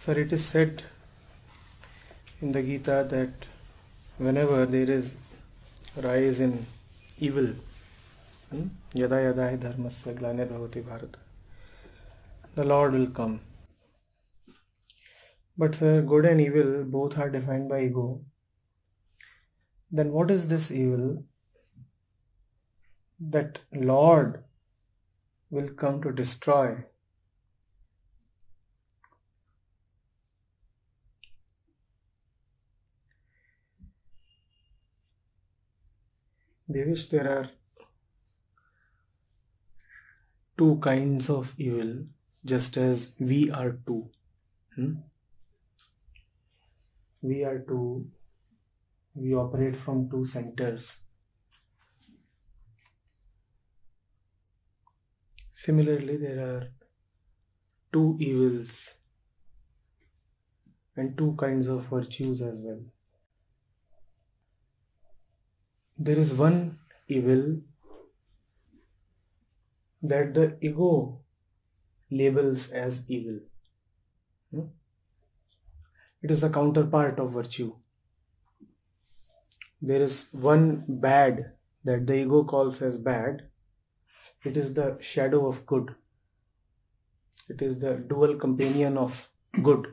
Sir, it is said in the Gita that whenever there is rise in evil, yada yada hi dharmasya glanirbhavati bharata, the Lord will come. But sir, good and evil both are defined by ego. Then what is this evil that Lord will come to destroy? Devish, there are two kinds of evil, just as we are two. We are two. We operate from two centers. Similarly, there are two evils and two kinds of virtues as well. There is one evil that the ego labels as evil. It is the counterpart of virtue. There is one bad that the ego calls as bad. It is the shadow of good. It is the dual companion of good.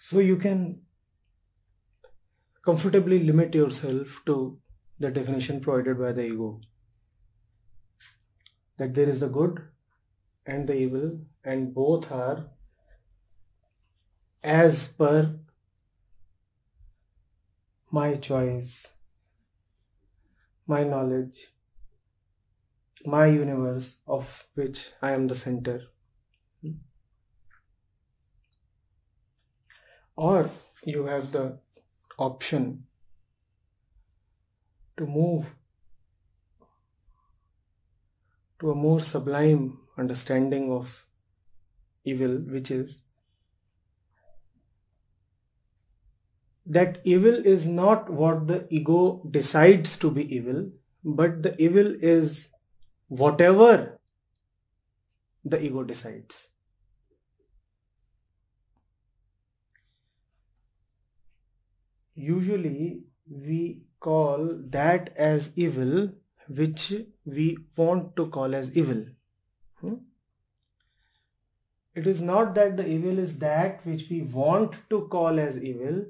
So you can comfortably limit yourself to the definition provided by the ego, that there is the good and the evil, and both are as per my choice, my knowledge, my universe of which I am the center. Or you have the option to move to a more sublime understanding of evil, which is that evil is not what the ego decides to be evil, but the evil is whatever the ego decides. Usually we call that as evil which we want to call as evil. It is not that the evil is that which we want to call as evil.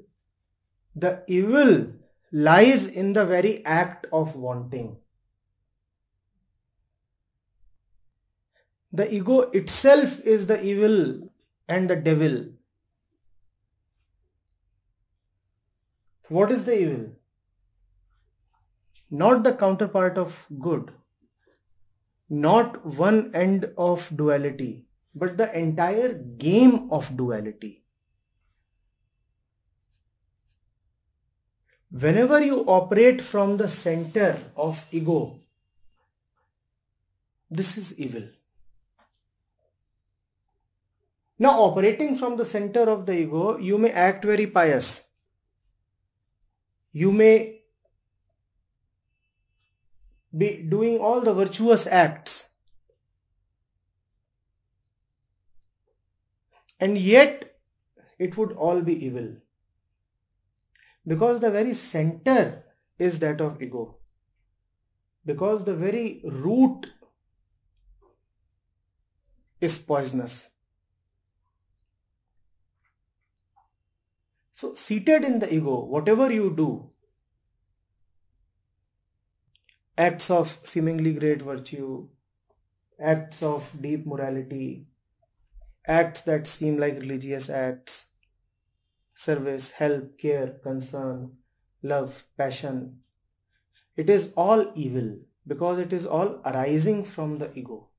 The evil lies in the very act of wanting. The ego itself is the evil and the devil. What is the evil? Not the counterpart of good, not one end of duality, but the entire game of duality. Whenever you operate from the center of ego, this is evil. Now, operating from the center of the ego, you may act very pious. You may be doing all the virtuous acts, and yet it would all be evil, because the very center is that of ego, because the very root is poisonous. So seated in the ego, whatever you do, acts of seemingly great virtue, acts of deep morality, acts that seem like religious acts, service, help, care, concern, love, passion, it is all evil because it is all arising from the ego.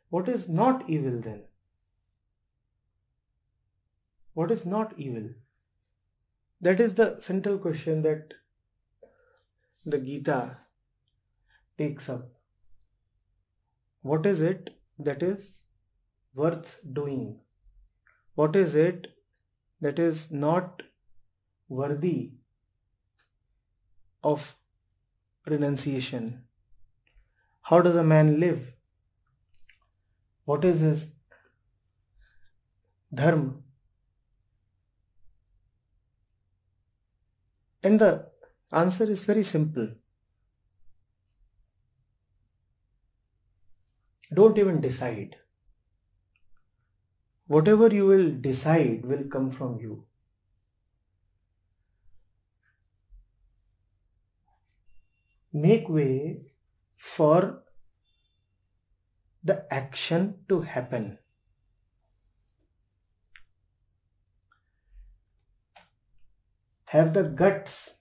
What is not evil then? What is not evil? That is the central question that the Gita takes up. What is it that is worth doing? What is it that is not worthy of renunciation. How does a man live? What is his dharma? And the answer is very simple. Don't even decide. Whatever you will decide will come from you. Make way for the action to happen. Have the guts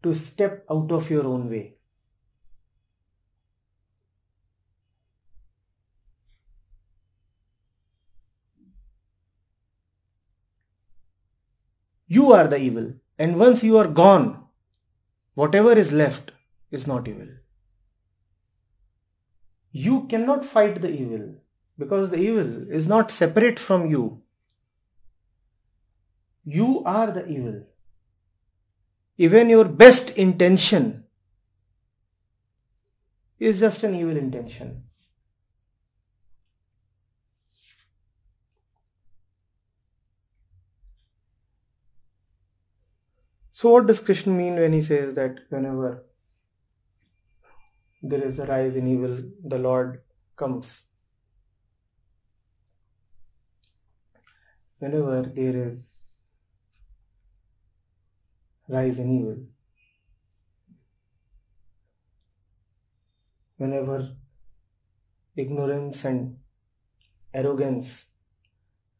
to step out of your own way. You are the evil, and once you are gone, whatever is left is not evil. You cannot fight the evil because the evil is not separate from you. You are the evil. Even your best intention is just an evil intention. So what does Krishna mean when he says that whenever there is a rise in evil, the Lord comes? Whenever there is rise in evil, whenever ignorance and arrogance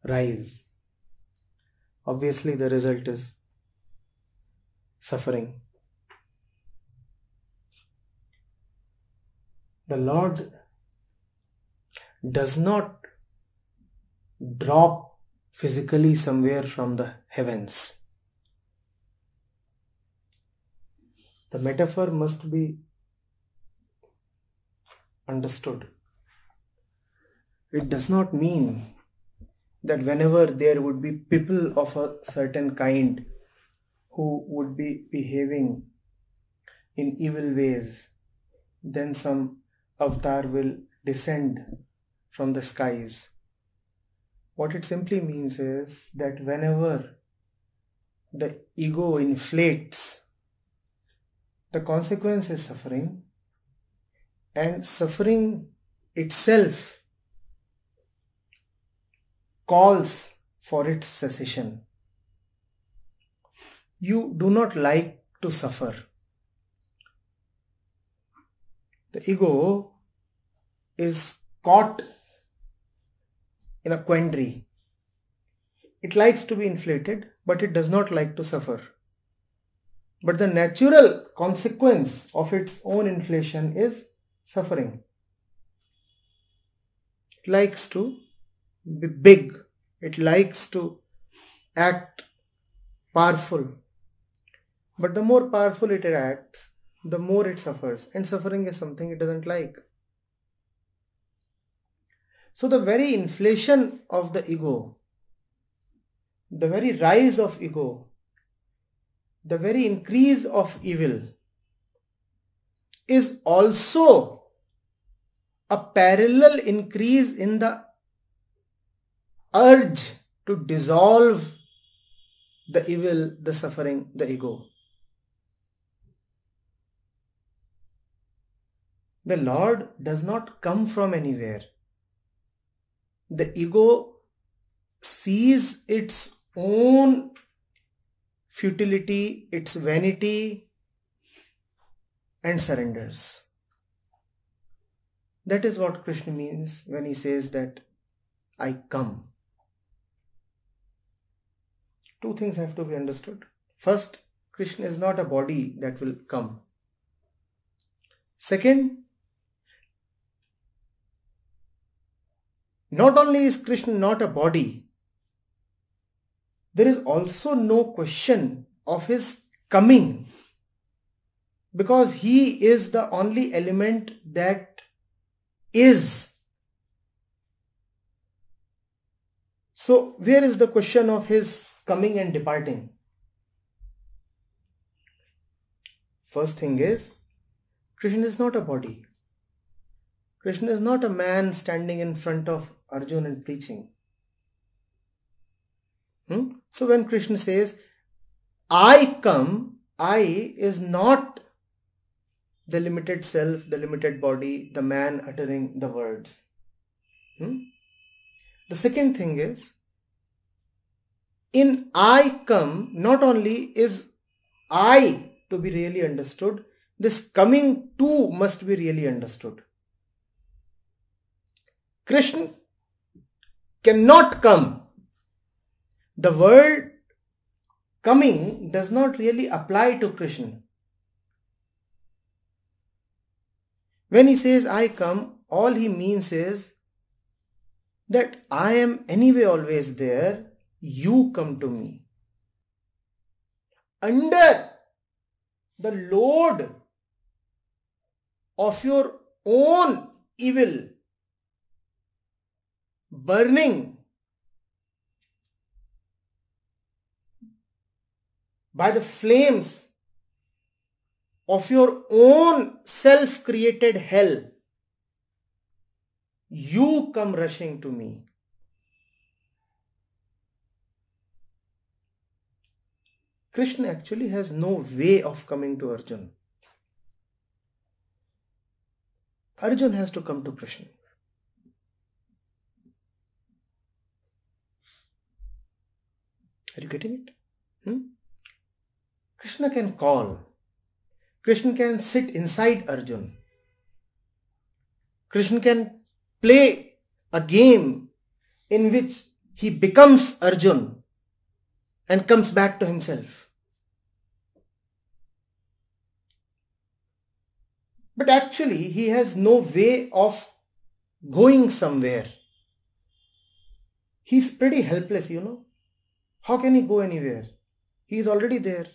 rise, obviously the result is suffering. The Lord does not drop physically somewhere from the heavens. The metaphor must be understood. It does not mean that whenever there would be people of a certain kind who would be behaving in evil ways, then some avatar will descend from the skies. What it simply means is that whenever the ego inflates, the consequence is suffering, and suffering itself calls for its cessation. You do not like to suffer. The ego is caught in a quandary. It likes to be inflated, but it does not like to suffer. But the natural consequence of its own inflation is suffering. It likes to be big. It likes to act powerful. But the more powerful it acts, the more it suffers. And suffering is something it doesn't like. So the very inflation of the ego, the very rise of ego, the very increase of evil is also a parallel increase in the urge to dissolve the evil, the suffering, the ego. The Lord does not come from anywhere. The ego sees its own futility, its vanity, and surrenders. That is what Krishna means when he says that I come. Two things have to be understood. First, Krishna is not a body that will come. Second, not only is Krishna not a body, there is also no question of his coming, because he is the only element that is. So where is the question of his coming and departing? First thing is, Krishna is not a body. Krishna is not a man standing in front of Arjuna and preaching. So when Krishna says, I come, I is not the limited self, the limited body, the man uttering the words. The second thing is, in I come, not only is I to be really understood, this coming too must be really understood. Krishna cannot come. The word coming does not really apply to Krishna. When he says I come, all he means is that I am anyway always there, you come to me. Under the load of your own evil, burning by the flames of your own self-created hell, you come rushing to me. Krishna actually has no way of coming to Arjuna. Arjuna has to come to Krishna. Are you getting it? Krishna can call. Krishna can sit inside Arjuna. Krishna can play a game in which he becomes Arjuna and comes back to himself. But actually, he has no way of going somewhere. He's pretty helpless, How can he go anywhere? He is already there.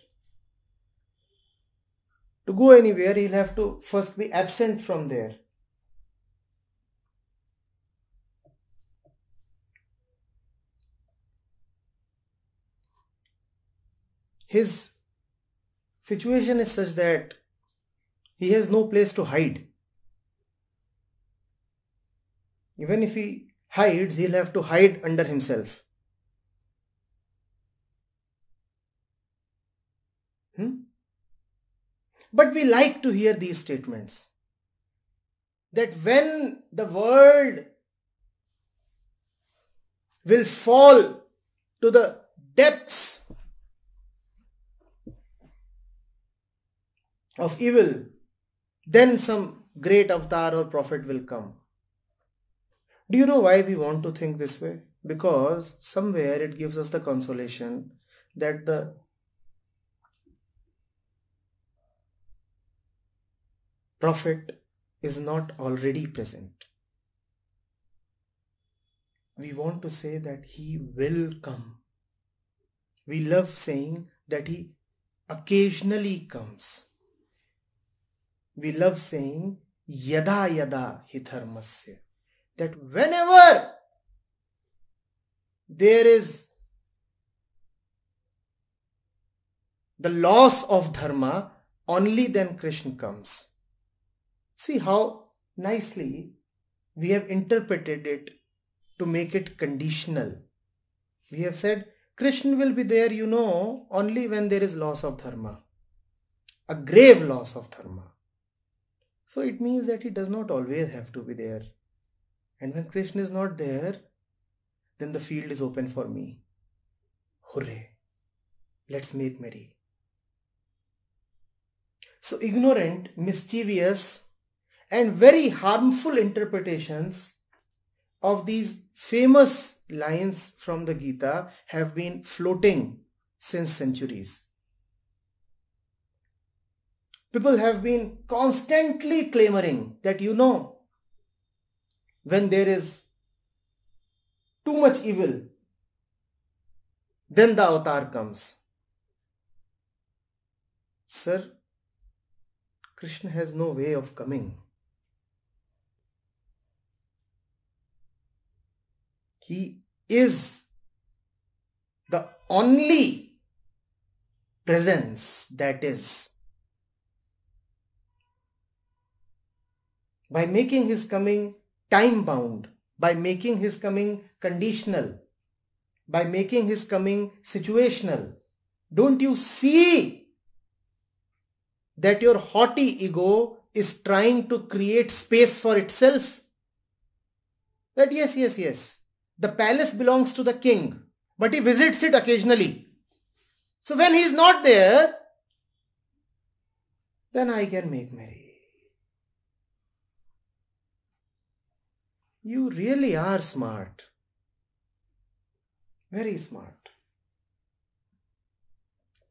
To go anywhere, he'll have to first be absent from there. His situation is such that he has no place to hide. Even if he hides, he'll have to hide under himself. But we like to hear these statements. That when the world will fall to the depths of evil, then some great avatar or prophet will come. Do you know why we want to think this way? Because somewhere it gives us the consolation that the prophet is not already present. We want to say that he will come. We love saying that he occasionally comes. We love saying yada yada hi dharmasya, that whenever there is the loss of dharma, only then Krishna comes. See how nicely we have interpreted it to make it conditional. We have said Krishna will be there, only when there is loss of dharma, a grave loss of dharma. So it means that he does not always have to be there. And when Krishna is not there, then the field is open for me. Hooray! Let's make merry. So ignorant, mischievous, and very harmful interpretations of these famous lines from the Gita have been floating since centuries. People have been constantly clamoring that when there is too much evil, then the avatar comes. Sir, Krishna has no way of coming. He is the only presence that is. by making his coming time-bound, by making his coming conditional, by making his coming situational. Don't you see that your haughty ego is trying to create space for itself? That yes, the palace belongs to the king, but he visits it occasionally. So when he is not there, then I can make merry. You really are smart. Very smart.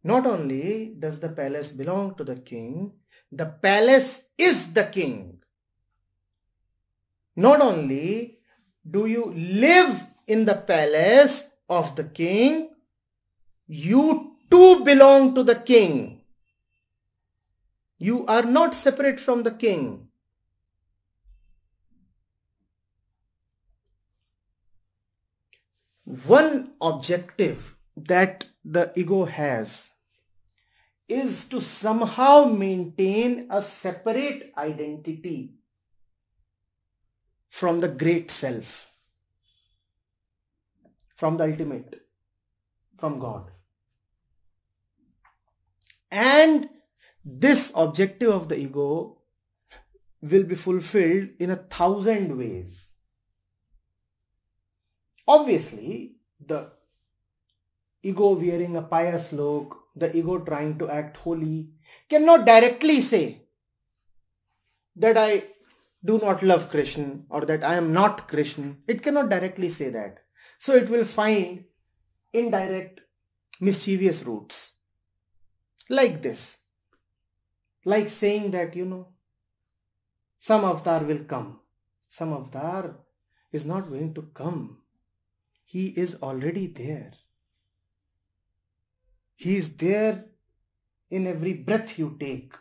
Not only does the palace belong to the king, the palace is the king. Not only do you live in the palace of the king, you too belong to the king. You are not separate from the king. One objective that the ego has is to somehow maintain a separate identity from the great self, from the ultimate, from God. And this objective of the ego will be fulfilled in 1,000 ways. Obviously, the ego wearing a pious look, the ego trying to act holy, cannot directly say that I do not love Krishna or that I am not Krishna. It cannot directly say that. So it will find indirect, mischievous routes. Like this. Like saying that, some avatar will come. Some avatar is not going to come. He is already there. He is there in every breath you take.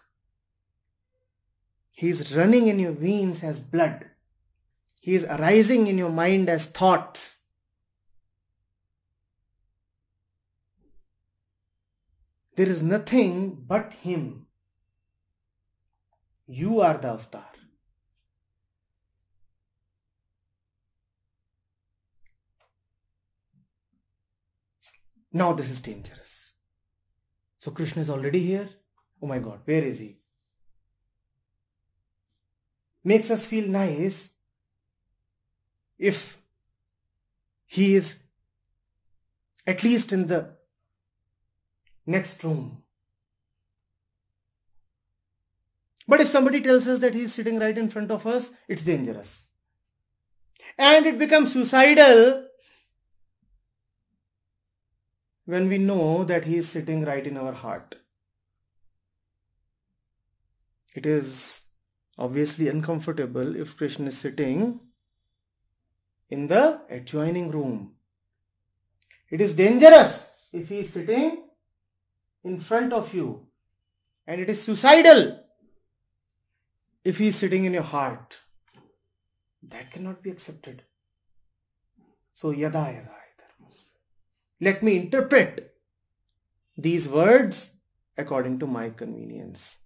He is running in your veins as blood. He is arising in your mind as thoughts. There is nothing but him. You are the avatar. Now this is dangerous. So Krishna is already here. Oh my God, where is he? Makes us feel nice if he is at least in the next room. But if somebody tells us that he is sitting right in front of us, it's dangerous. And it becomes suicidal when we know that he is sitting right in our heart. It is obviously uncomfortable if Krishna is sitting in the adjoining room. It is dangerous if he is sitting in front of you. And it is suicidal if he is sitting in your heart. That cannot be accepted. So yada yada. Let me interpret these words according to my convenience.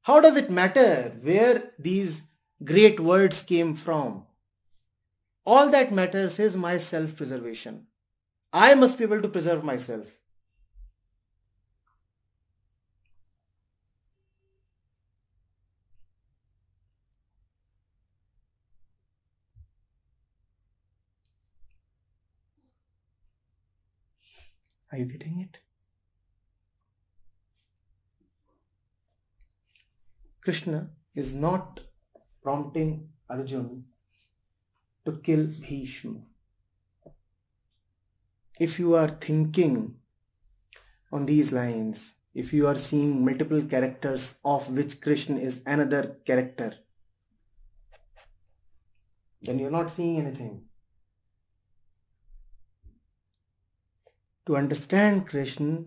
How does it matter where these great words came from? All that matters is my self-preservation. I must be able to preserve myself. Are you getting it? Krishna is not prompting Arjuna to kill Bhishma. If you are thinking on these lines, if you are seeing multiple characters of which Krishna is another character, then you're not seeing anything. To understand Krishna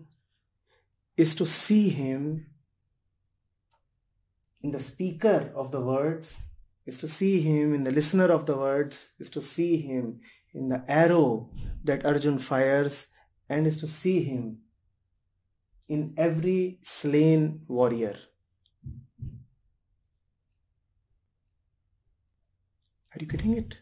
is to see him in the speaker of the words, is to see him in the listener of the words, is to see him in the arrow that Arjuna fires, and is to see him in every slain warrior. Are you getting it?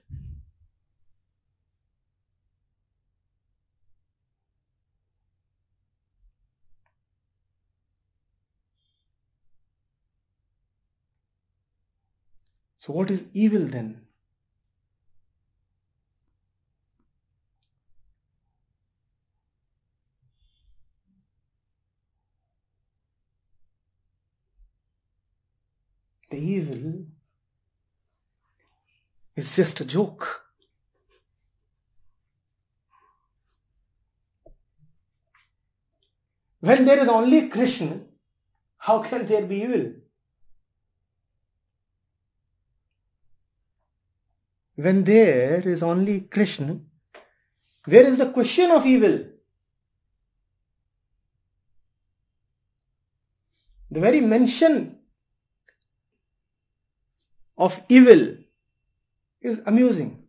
So what is evil then? The evil is just a joke. When there is only Krishna, how can there be evil? When there is only Krishna, where is the question of evil? The very mention of evil is amusing.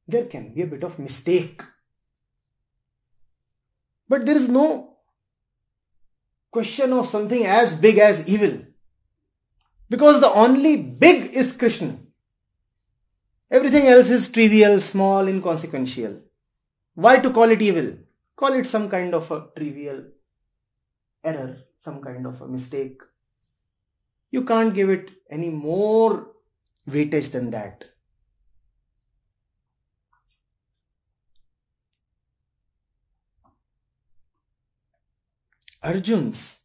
There can be a bit of mistake, but there is no question of something as big as evil, because the only big is Krishna. Everything else is trivial, small, inconsequential. Why to call it evil? Call it some kind of a trivial error, some kind of a mistake. You can't give it any more weightage than that. Arjun's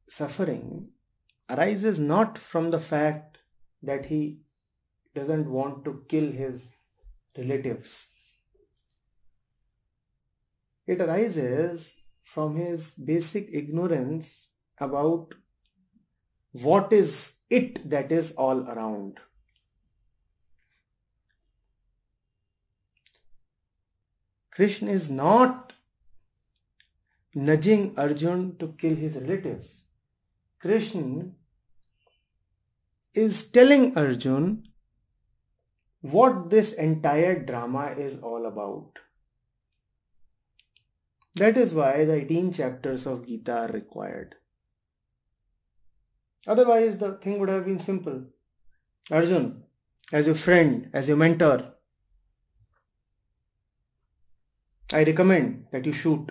suffering arises not from the fact that he doesn't want to kill his relatives. It arises from his basic ignorance about what is it that is all around. Krishna is not nudging Arjun to kill his relatives. Krishna is telling Arjun what this entire drama is all about. That is why the 18 chapters of Gita are required. Otherwise, the thing would have been simple. Arjun, as your friend, as your mentor, I recommend that you shoot.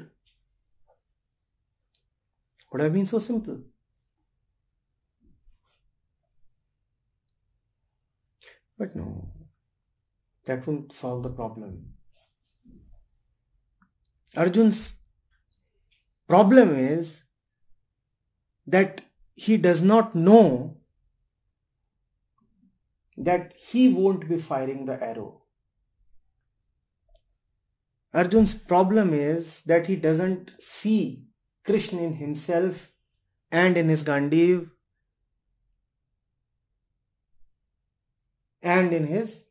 Would have been so simple. But no, that won't solve the problem. Arjun's problem is that he does not know that he won't be firing the arrow. Arjun's problem is that he doesn't see Krishna in himself and in his Gandiv and in his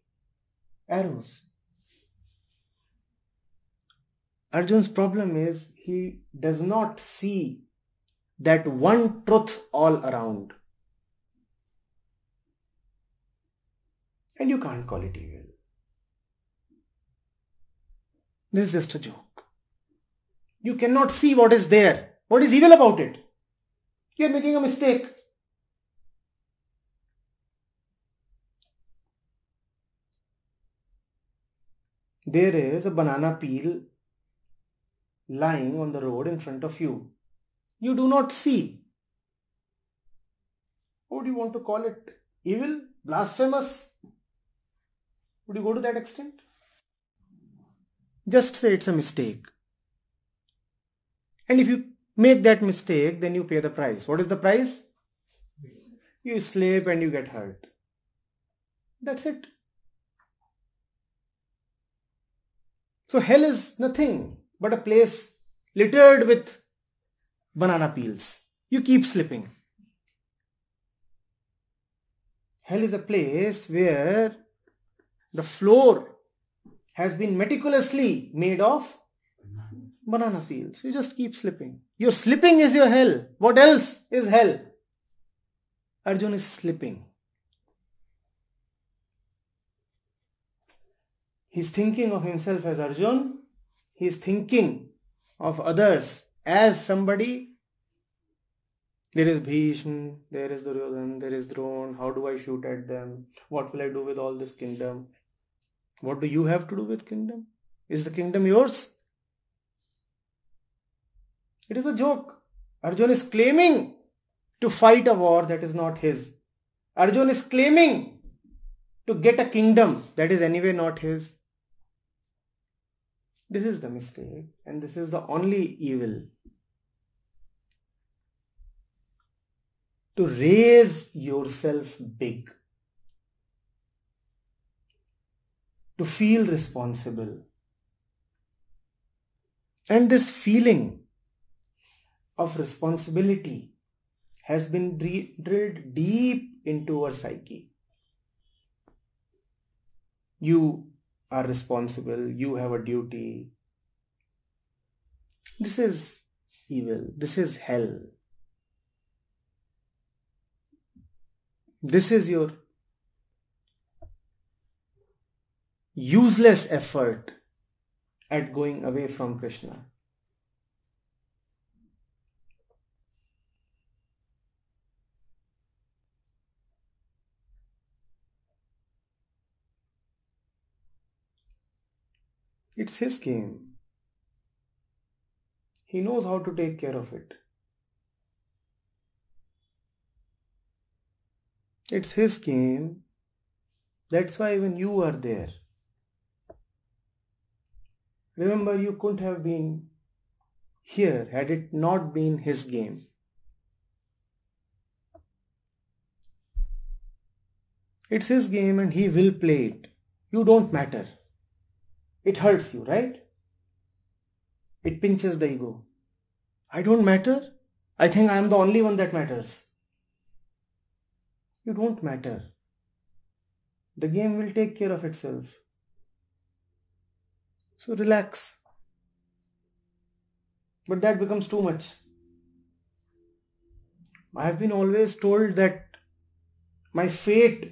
arrows. Arjun's problem is he does not see that one truth all around. And you can't call it evil. This is just a joke. You cannot see what is there. What is evil about it? You are making a mistake. There is a banana peel lying on the road in front of you. You do not see. What do you want to call it? Evil? Blasphemous? Would you go to that extent? Just say it's a mistake. And if you make that mistake, then you pay the price. What is the price? You slip and you get hurt. That's it. So hell is nothing but a place littered with banana peels. You keep slipping. Hell is a place where the floor has been meticulously made of banana peels. You just keep slipping. Your slipping is your hell. What else is hell? Arjun is slipping. He's thinking of himself as Arjun. He's thinking of others as somebody There is Bhishma, there is Duryodhana, there is Drona. How do I shoot at them? What will I do with all this kingdom? What do you have to do with kingdom? Is the kingdom yours? It is a joke. Arjuna is claiming to fight a war that is not his. Arjuna is claiming to get a kingdom that is anyway not his. This is the mistake, and this is the only evil. To raise yourself big. To feel responsible. And this feeling of responsibility has been drilled deep into our psyche. You are responsible, you have a duty. This is evil, this is hell. This is your useless effort at going away from Krishna. It's his game. He knows how to take care of it. It's his game. That's why when you are there, remember you couldn't have been here had it not been his game. It's his game and he will play it. You don't matter. It hurts you, right? It pinches the ego. I don't matter. I think I am the only one that matters. You don't matter. The game will take care of itself. So relax. But that becomes too much. I have been always told that my fate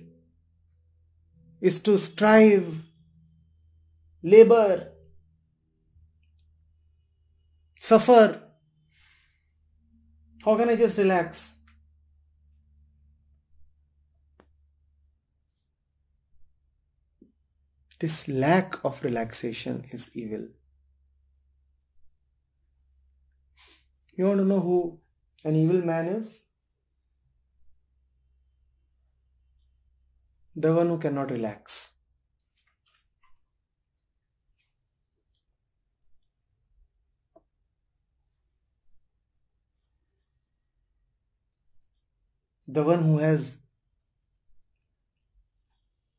is to strive, labor, suffer. How can I just relax? This lack of relaxation is evil. You want to know who an evil man is? The one who cannot relax. The one who has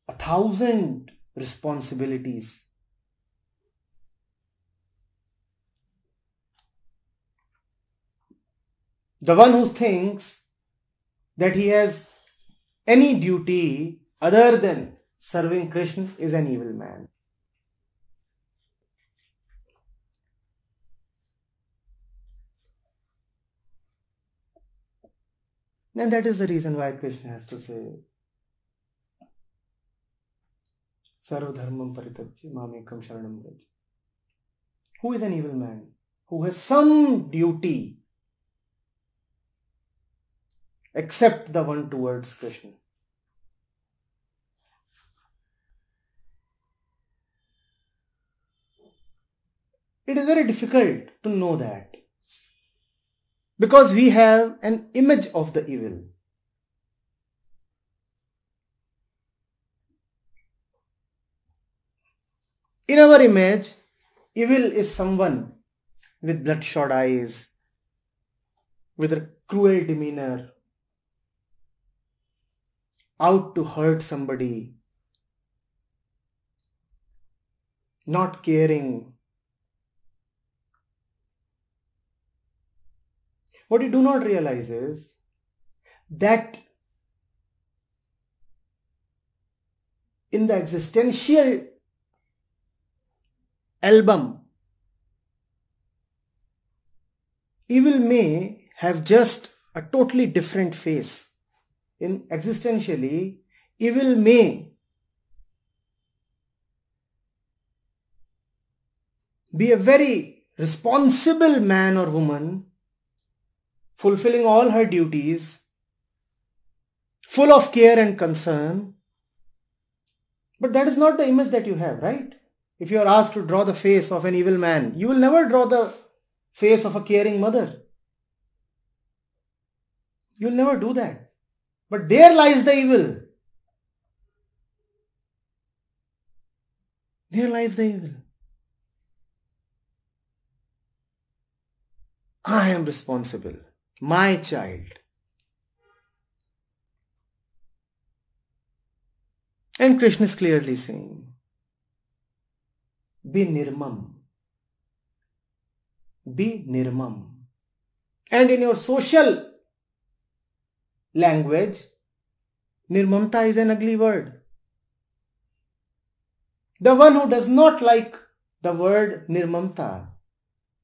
1,000 responsibilities. The one who thinks that he has any duty other than serving Krishna is an evil man. And that is the reason why Krishna has to say, Sarva dharmam parityajya mamekam sharanam vraj. Who is an evil man? Who has some duty except the one towards Krishna. It is very difficult to know that because we have an image of the evil. In our image, evil is someone with bloodshot eyes, with a cruel demeanor, out to hurt somebody, not caring. What you do not realize is that in the existential album, evil may have just a totally different face. In existentially, evil may be a very responsible man or woman fulfilling all her duties, full of care and concern. But that is not the image that you have, right? If you are asked to draw the face of an evil man, you will never draw the face of a caring mother. You will never do that. But there lies the evil. There lies the evil. I am responsible. My child. And Krishna is clearly saying, be nirmam. Be nirmam. And in your social language, nirmamta is an ugly word. The one who does not like the word nirmamta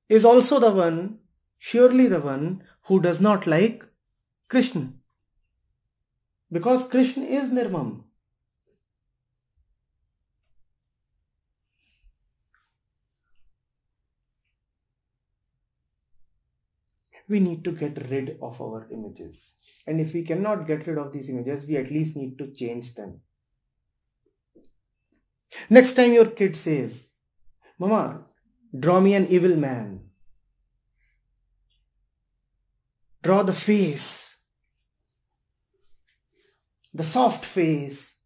is also the one, surely the one who does not like Krishna. Because Krishna is nirmam. We need to get rid of our images. And if we cannot get rid of these images, we at least need to change them. Next time your kid says, Mama, draw me an evil man. Draw the face, the soft face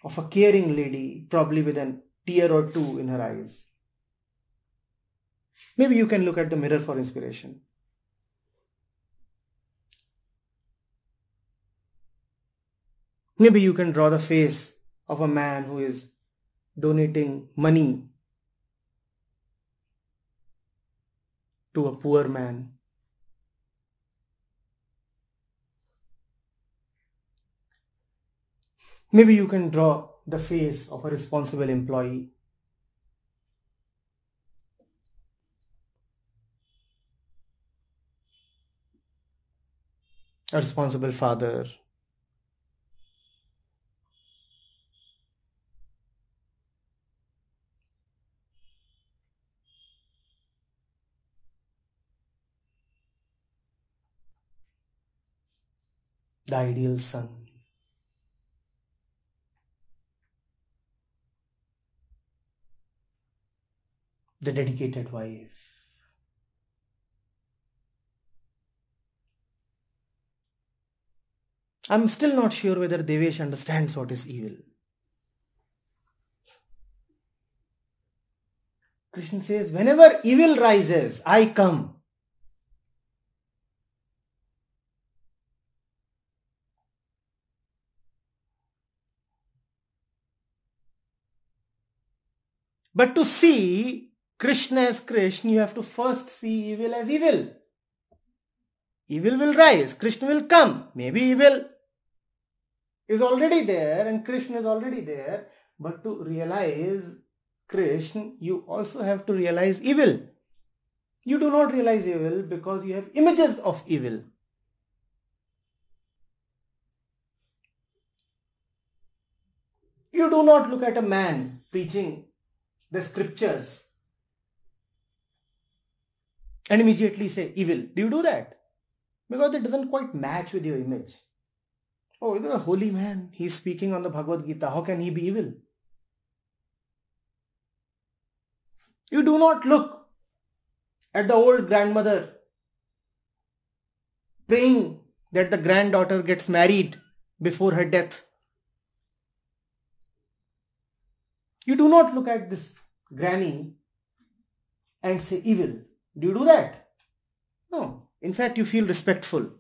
of a caring lady, probably with a tear or two in her eyes. Maybe you can look at the mirror for inspiration. Maybe you can draw the face of a man who is donating money to a poor man. Maybe you can draw the face of a responsible employee. A responsible father. The ideal son. The dedicated wife. I'm still not sure whether Devesh understands what is evil. Krishna says, whenever evil rises, I come. But to see Krishna as Krishna, you have to first see evil as evil. Evil will rise, Krishna will come. Maybe evil is already there and Krishna is already there. But to realize Krishna, you also have to realize evil. You do not realize evil because you have images of evil. You do not look at a man preaching the scriptures and immediately say evil. Do you do that? Because it doesn't quite match with your image. Oh, he's a holy man. He's speaking on the Bhagavad Gita. How can he be evil? You do not look at the old grandmother praying that the granddaughter gets married before her death. You do not look at this granny and say evil. Do you do that? No. In fact, you feel respectful.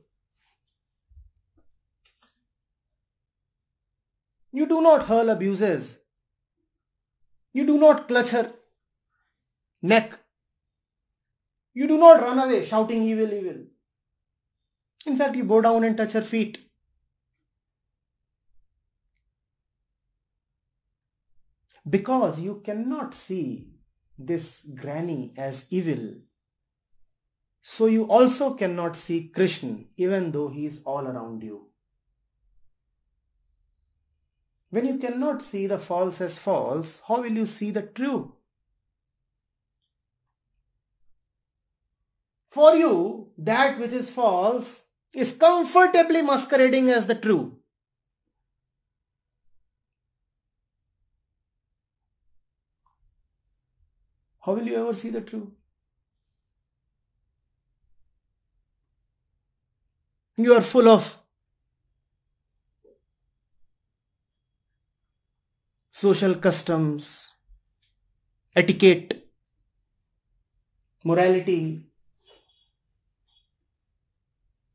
You do not hurl abuses. You do not clutch her neck. You do not run away shouting evil, evil. In fact, you bow down and touch her feet. Because you cannot see this granny as evil, so you also cannot see Krishna even though he is all around you. When you cannot see the false as false, how will you see the true? For you, that which is false is comfortably masquerading as the true. How will you ever see the true? You are full of social customs, etiquette, morality,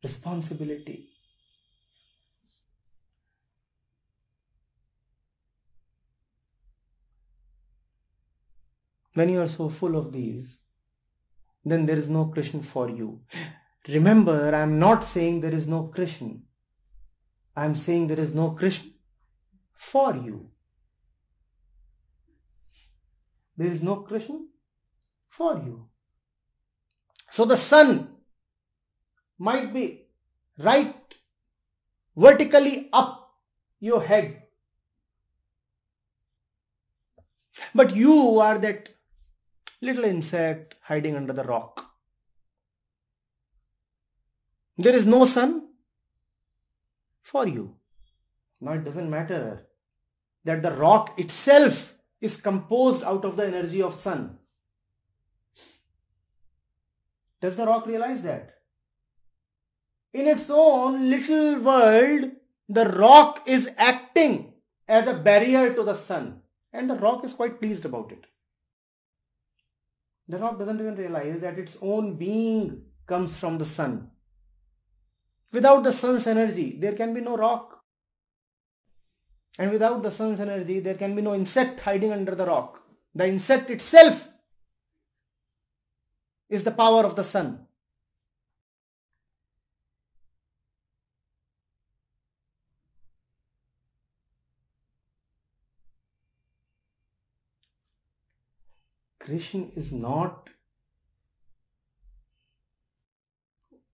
responsibility. When you are so full of these, then there is no Krishna for you. Remember, I am not saying there is no Krishna. I am saying there is no Krishna for you. There is no Krishna for you. So the sun might be right vertically up your head, but you are that little insect hiding under the rock. There is no sun for you. Now it doesn't matter that the rock itself is composed out of the energy of sun. Does the rock realize that? In its own little world, the rock is acting as a barrier to the sun, and the rock is quite pleased about it. The rock doesn't even realize that its own being comes from the sun. Without the sun's energy, there can be no rock. And without the sun's energy, there can be no insect hiding under the rock. The insect itself is the power of the sun. Krishna is not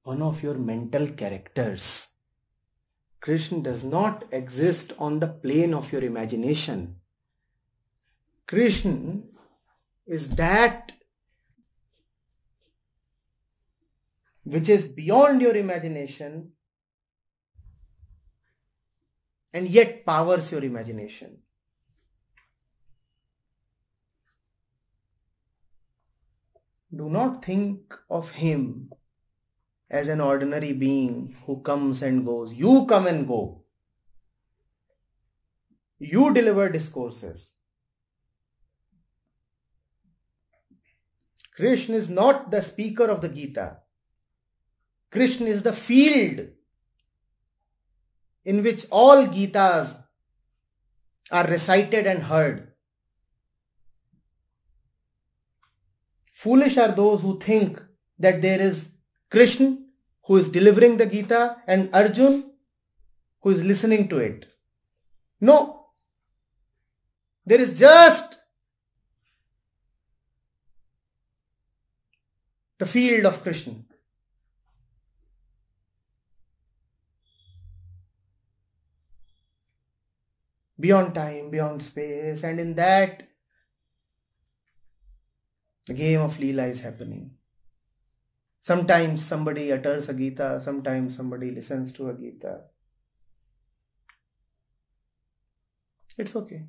one of your mental characters. Krishna does not exist on the plane of your imagination. Krishna is that which is beyond your imagination and yet powers your imagination. Do not think of him as an ordinary being who comes and goes. You come and go. You deliver discourses. Krishna is not the speaker of the Gita. Krishna is the field in which all Gitas are recited and heard. Foolish are those who think that there is Krishna who is delivering the Gita and Arjun who is listening to it. No. There is just the field of Krishna. Beyond time, beyond space, and in that the game of Leela is happening. Sometimes somebody utters a Gita, sometimes somebody listens to a Gita. It's okay.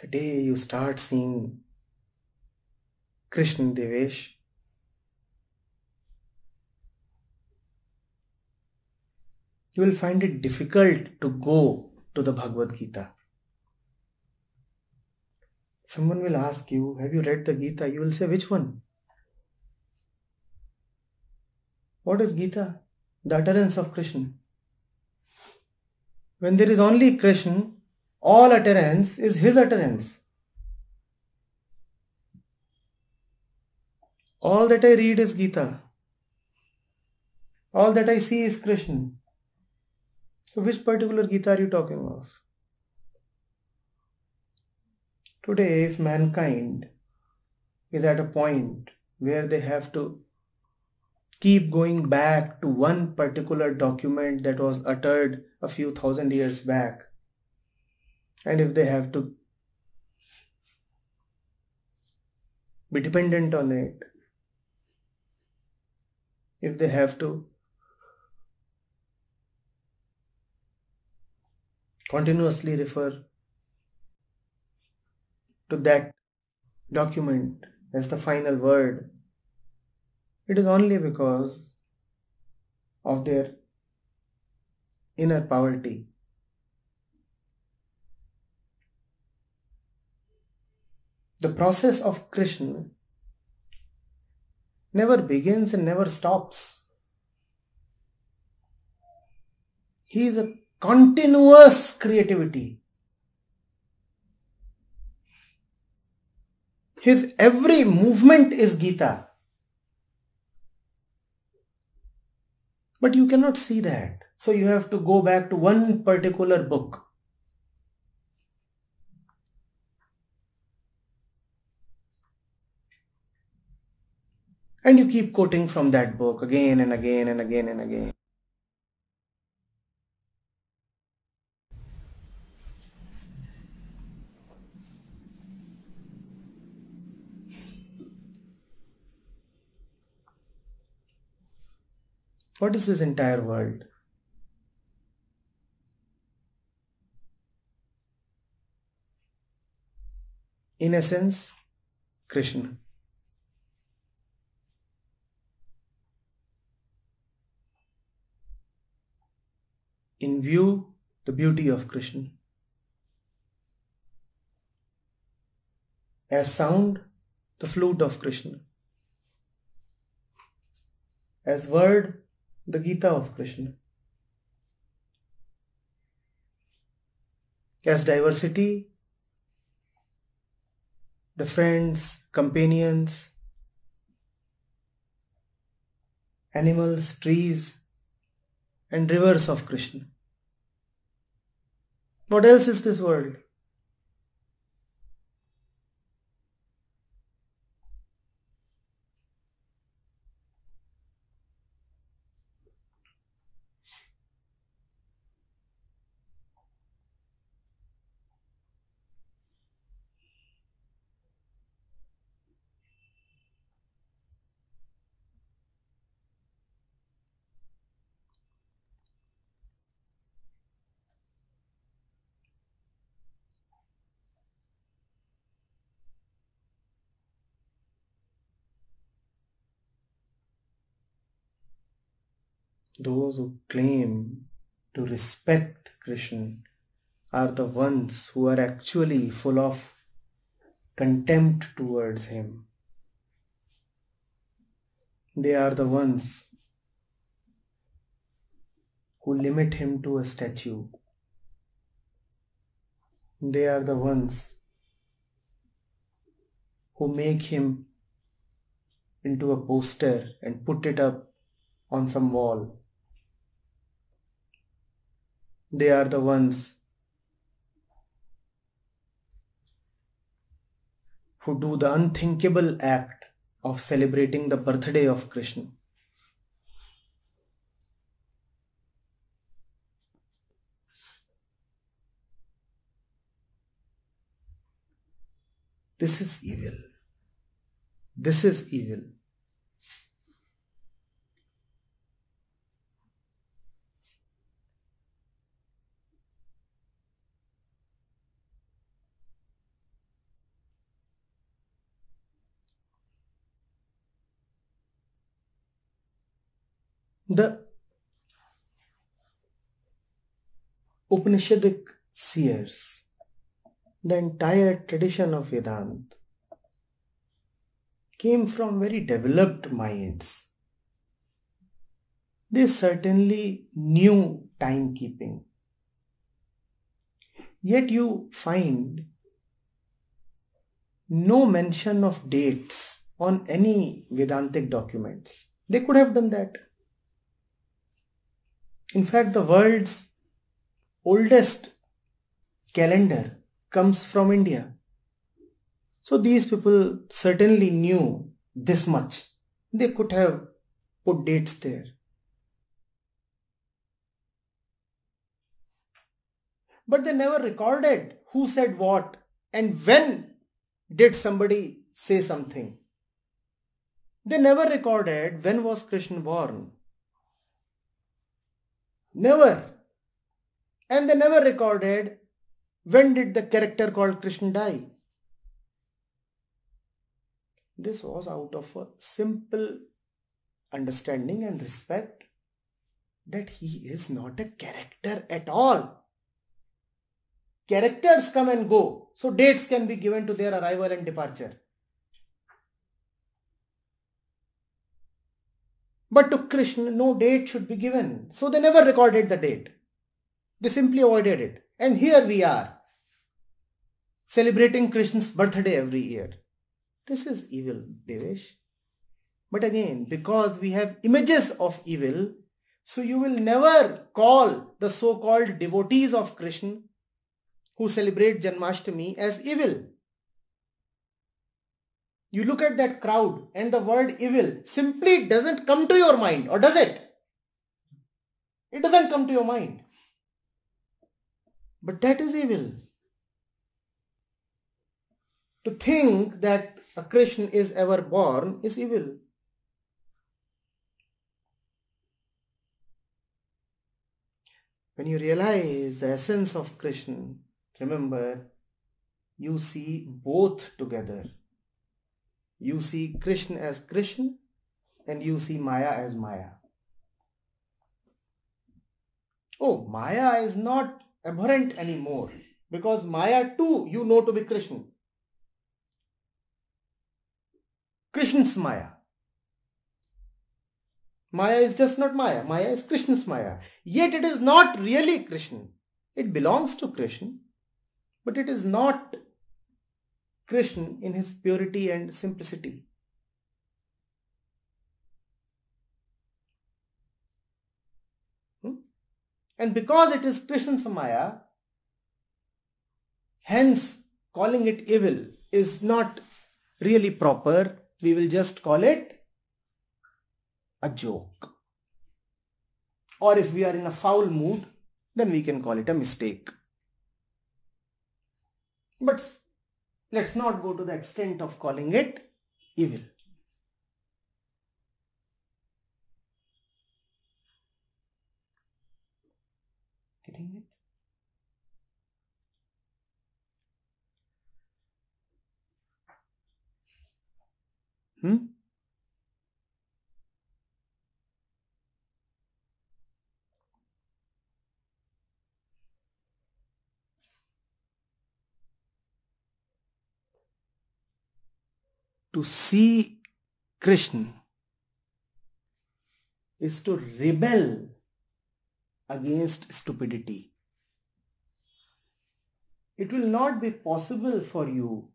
The day you start seeing Krishna Devesh, you will find it difficult to go to the Bhagavad Gita. Someone will ask you, have you read the Gita? You will say, which one? What is Gita? The utterance of Krishna. When there is only Krishna, all utterance is his utterance. All that I read is Gita. All that I see is Krishna. So which particular Gita are you talking of? Today, if mankind is at a point where they have to keep going back to one particular document that was uttered a few thousand years back. And if they have to be dependent on it, if they have to continuously refer to that document as the final word, it is only because of their inner poverty. The process of Krishna never begins and never stops. He is a continuous creativity. His every movement is Gita. But you cannot see that. So you have to go back to one particular book. And you keep quoting from that book again and again and again and again. What is this entire world? In essence, Krishna. In view, the beauty of Krishna. As sound, the flute of Krishna. As word, the Gita of Krishna. As diversity, the friends, companions, animals, trees, and rivers of Krishna. What else is this world? Those who claim to respect Krishna are the ones who are actually full of contempt towards him. They are the ones who limit him to a statue. They are the ones who make him into a poster and put it up on some wall. They are the ones who do the unthinkable act of celebrating the birthday of Krishna. This is evil. This is evil. The Upanishadic seers, the entire tradition of Vedanta, came from very developed minds. They certainly knew timekeeping. Yet you find no mention of dates on any Vedantic documents. They could have done that. In fact, the world's oldest calendar comes from India. So these people certainly knew this much. They could have put dates there. But they never recorded who said what and when did somebody say something. They never recorded when was Krishna born. Never. And they never recorded when did the character called Krishna die. This was out of a simple understanding and respect that he is not a character at all. Characters come and go, so dates can be given to their arrival and departure. But to Krishna, no date should be given. So they never recorded the date. They simply avoided it. And here we are, celebrating Krishna's birthday every year. This is evil, Devesh. But again, because we have images of evil, so you will never call the so-called devotees of Krishna who celebrate Janmashtami as evil. You look at that crowd and the word evil simply doesn't come to your mind, or does it? It doesn't come to your mind. But that is evil. To think that a Krishna is ever born is evil. When you realize the essence of Krishna, remember, you see both together. You see Krishna as Krishna and you see Maya as Maya. Oh, Maya is not abhorrent anymore, because Maya too you know to be Krishna. Krishna's Maya. Maya is just not Maya. Maya is Krishna's Maya. Yet it is not really Krishna. It belongs to Krishna, but it is not Krishna in his purity and simplicity. And because it is Krishna's Maya, hence calling it evil is not really proper. We will just call it a joke. Or if we are in a foul mood, then we can call it a mistake. But let's not go to the extent of calling it evil. Getting it? To see Krishna is to rebel against stupidity. It will not be possible for you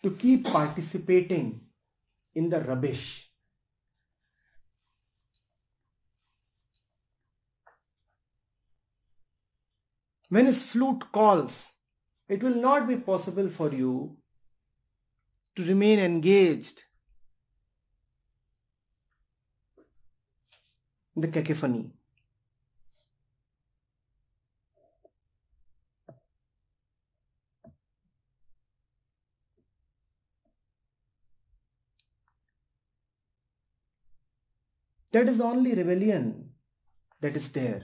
to keep participating in the rubbish. When his flute calls, it will not be possible for you to remain engaged in the cacophony. That is the only rebellion that is there.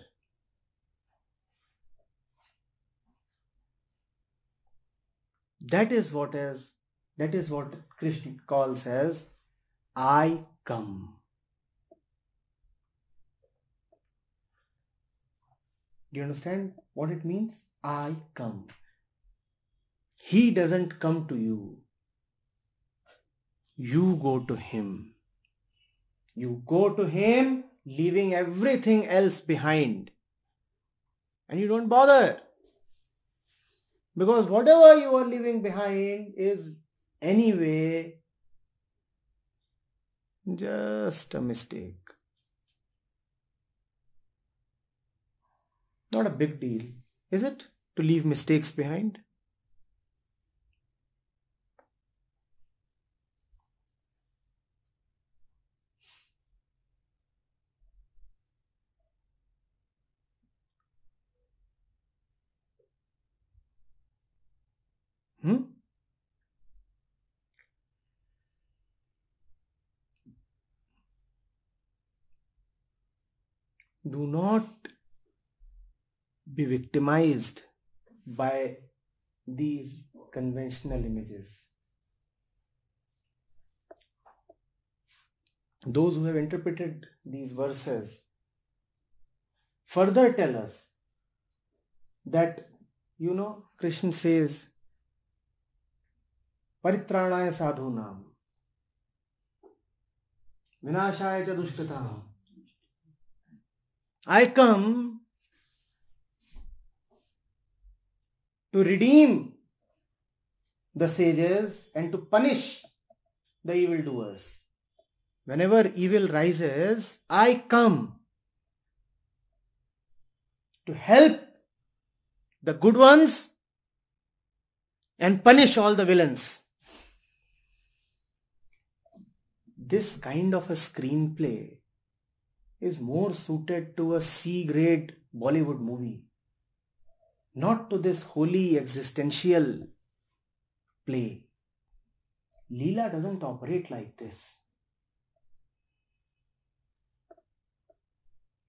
That is what Krishna calls as I come. Do you understand what it means? I come. He doesn't come to you. You go to him. You go to him, leaving everything else behind. And you don't bother. Because whatever you are leaving behind is anyway just a mistake. Not a big deal, is it? To leave mistakes behind? Hmm? Do not be victimized by these conventional images. Those who have interpreted these verses further tell us that, Krishna says, Paritranaya sadhunam, vinashaya cha dushkatam. I come to redeem the sages and to punish the evildoers. Whenever evil rises, I come to help the good ones and punish all the villains. This kind of a screenplay is more suited to a C-grade Bollywood movie, not to this holy existential play. Leela doesn't operate like this.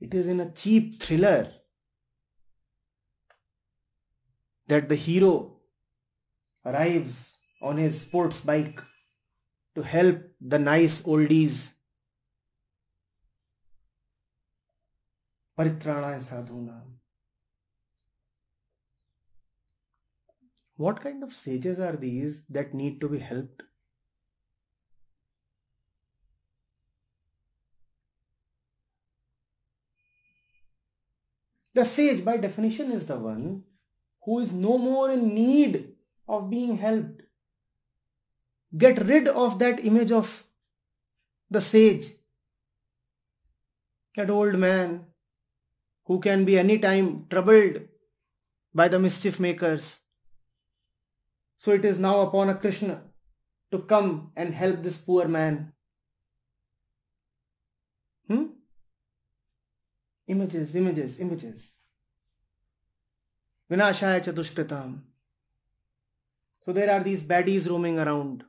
It is in a cheap thriller that the hero arrives on his sports bike to help the nice oldies. Paritranaya sadhunam. What kind of sages are these that need to be helped? The sage, by definition, is the one who is no more in need of being helped. Get rid of that image of the sage, that old man who can be anytime troubled by the mischief makers. So it is now upon a Krishna to come and help this poor man. Images. Vinashaya cha dushkritam. So there are these baddies roaming around,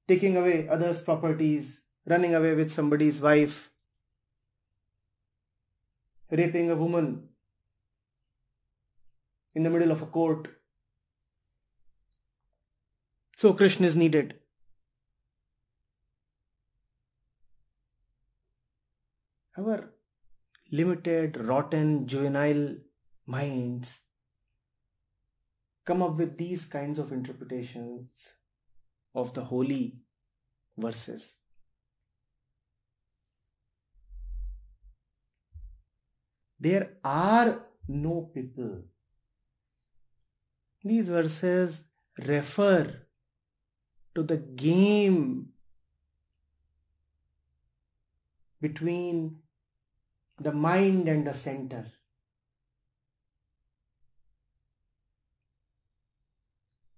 taking away others' properties, running away with somebody's wife, raping a woman in the middle of a court. So Krishna is needed. Our limited, rotten, juvenile minds come up with these kinds of interpretations of the holy verses. There are no people. These verses refer to the game between the mind and the center.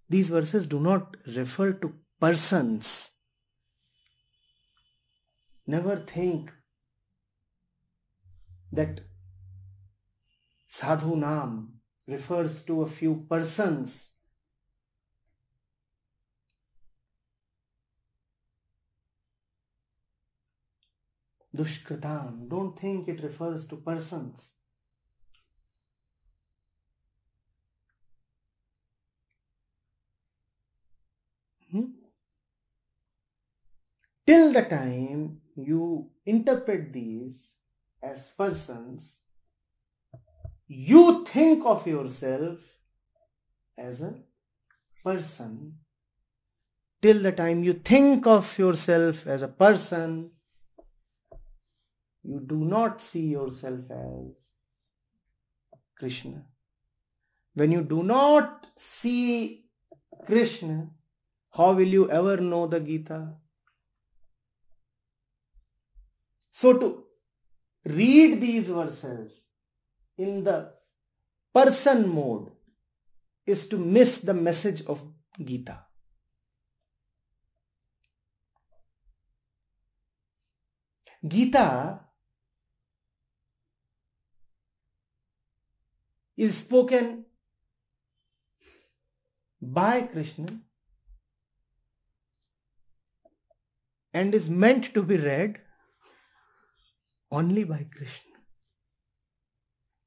These verses do not refer to persons. Never think that sadhu nam refers to a few persons. Dushkritam, don't think it refers to persons. Till the time you interpret these as persons, you think of yourself as a person. Till the time you think of yourself as a person, you do not see yourself as Krishna. When you do not see Krishna, how will you ever know the Gita? So to read these verses in the person mode is to miss the message of Gita. Gita is spoken by Krishna and is meant to be read only by Krishna.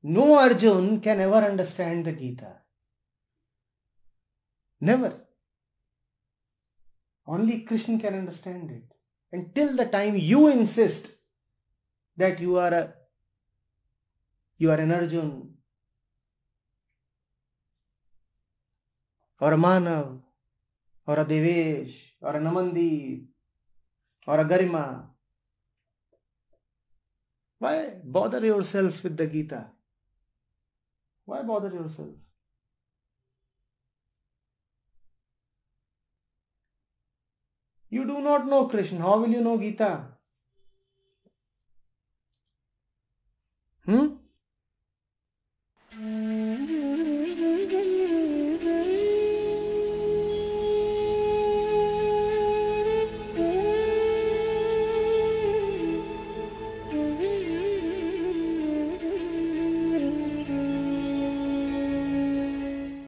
No Arjun can ever understand the Gita. Never. Only Krishna can understand it. Until the time you insist that you are an Arjun or a Manav or a Devesh or a Namandi or a Garima, why bother yourself with the Gita? Why bother yourself? You do not know Krishna. How will you know Gita?